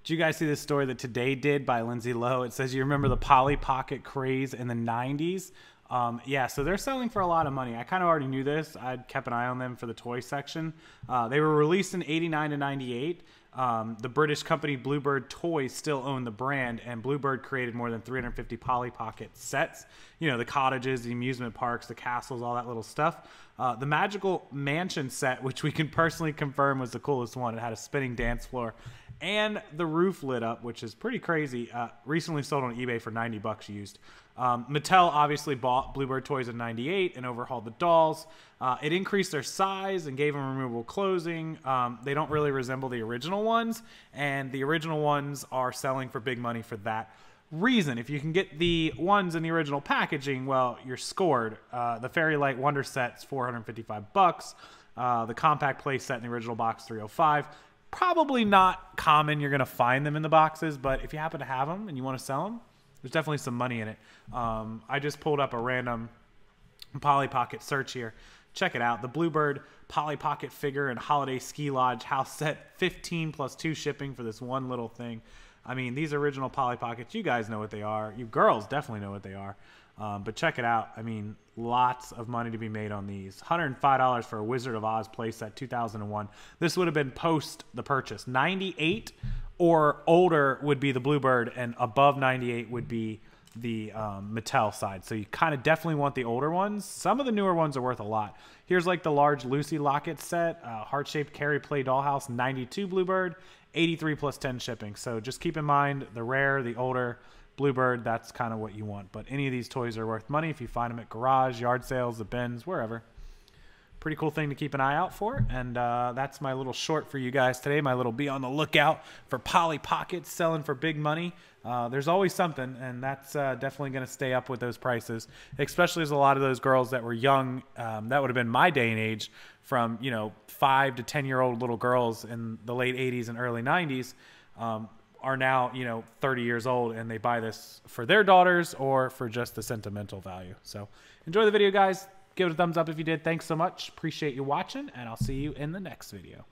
Did you guys see this story that Today did by Lindsay Lowe? It says, you remember the Polly Pocket craze in the 90s? Yeah, so they're selling for a lot of money. I kind of already knew this. I'd kept an eye on them for the toy section. They were released in 89 to 98. The British company Bluebird Toys still owned the brand, and Bluebird created more than 350 Polly Pocket sets. You know, the cottages, the amusement parks, the castles, all that little stuff. The Magical Mansion set, which we can personally confirm was the coolest one. It had a spinning dance floor and the roof lit up, which is pretty crazy. Recently sold on eBay for 90 bucks used. Mattel obviously bought Bluebird Toys in 98 and overhauled the dolls. It increased their size and gave them removable clothing. They don't really resemble the original ones, and the original ones are selling for big money for that reason. If you can get the ones in the original packaging, well, you're scored. The Fairy Light Wonder set's 455 bucks. The compact play set in the original box, 305. Probably not common you're going to find them in the boxes, but if you happen to have them and you want to sell them, there's definitely some money in it. I just pulled up a random Polly Pocket search here. Check it out. The Bluebird Polly Pocket figure and Holiday Ski Lodge house set, 15 plus 2 shipping for this one little thing. I mean, these original Polly Pockets, you guys know what they are. You girls definitely know what they are. But check it out. I mean, lots of money to be made on these. $105 for a Wizard of Oz playset, 2001. This would have been post the purchase. 98 or older would be the Bluebird, and above 98 would be the Mattel side. So you kind of definitely want the older ones. Some of the newer ones are worth a lot. Here's like the large Lucy Locket set, heart-shaped Carrie Play Dollhouse, 92 Bluebird, 83 plus 10 shipping. So just keep in mind the rare, the older Bluebird, that's kind of what you want. But any of these toys are worth money if you find them at garage, yard sales, the bins, wherever. Pretty cool thing to keep an eye out for. And that's my little short for you guys today. My little be on the lookout for Polly Pockets selling for big money. There's always something, and that's definitely going to stay up with those prices, especially as a lot of those girls that were young, that would have been my day and age, from, you know, 5 to 10-year-old little girls in the late 80s and early 90s, are now, you know, 30 years old, and they buy this for their daughters or for just the sentimental value. So enjoy the video, guys. Give it a thumbs up if you did. Thanks so much. Appreciate you watching, and I'll see you in the next video.